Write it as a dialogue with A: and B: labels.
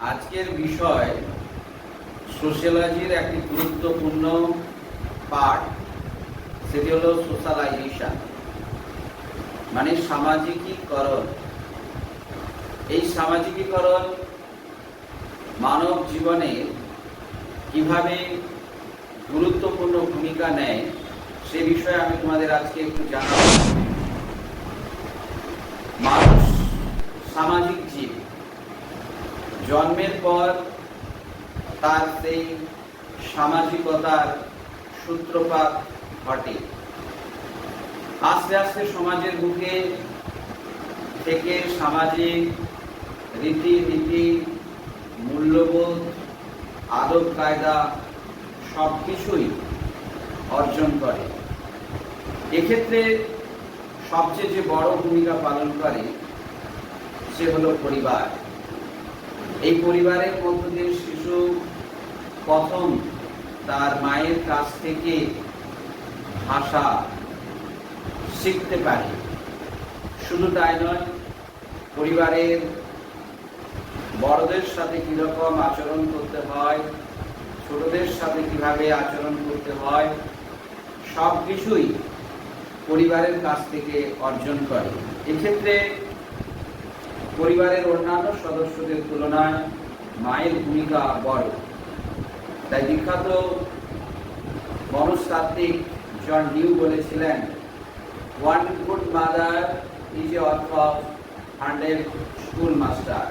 A: আজকের বিষয় সোশ্যালজির একটি গুরুত্বপূর্ণ পার্ট, সেটি হলো সোশ্যালাইজেশন, মানে সামাজিকীকরণ। এই সামাজিকীকরণ মানব জীবনে কিভাবে গুরুত্বপূর্ণ ভূমিকা নেয় সে বিষয়ে আমি তোমাদের আজকে একটু জানাবো। মানুষ সামাজিক জীব। জন্মের পর তার সেই সামাজিকতার সূত্রপাত ঘটে। আস্তে আস্তে সমাজের বুকে থেকে সামাজিক রীতিনীতি, মূল্যবোধ, আদব কায়দা সব কিছুই অর্জন করে। এক্ষেত্রে সবচেয়ে যে বড় ভূমিকা পালন করে সে হলো পরিবার। এই পরিবারের মধ্য দিয়ে শিশু প্রথম তার মায়ের কাছ থেকে ভাষা শিখতে পারে। শুধু তাই নয়, পরিবারের বড়দের সাথে কিরকম আচরণ করতে হয়, ছোটদের সাথে কিভাবে আচরণ করতে হয়, সব কিছুই পরিবারের কাছ থেকে অর্জন করে। এক্ষেত্রে পরিবারের অন্যান্য সদস্যদের তুলনায় মায়ের ভূমিকা বড়। তাই বিখ্যাত মনস্তাত্ত্বিক জন ডিউ বলেছিলেন, one good mother is a অর্থ অফ 100 স্কুল মাস্টার।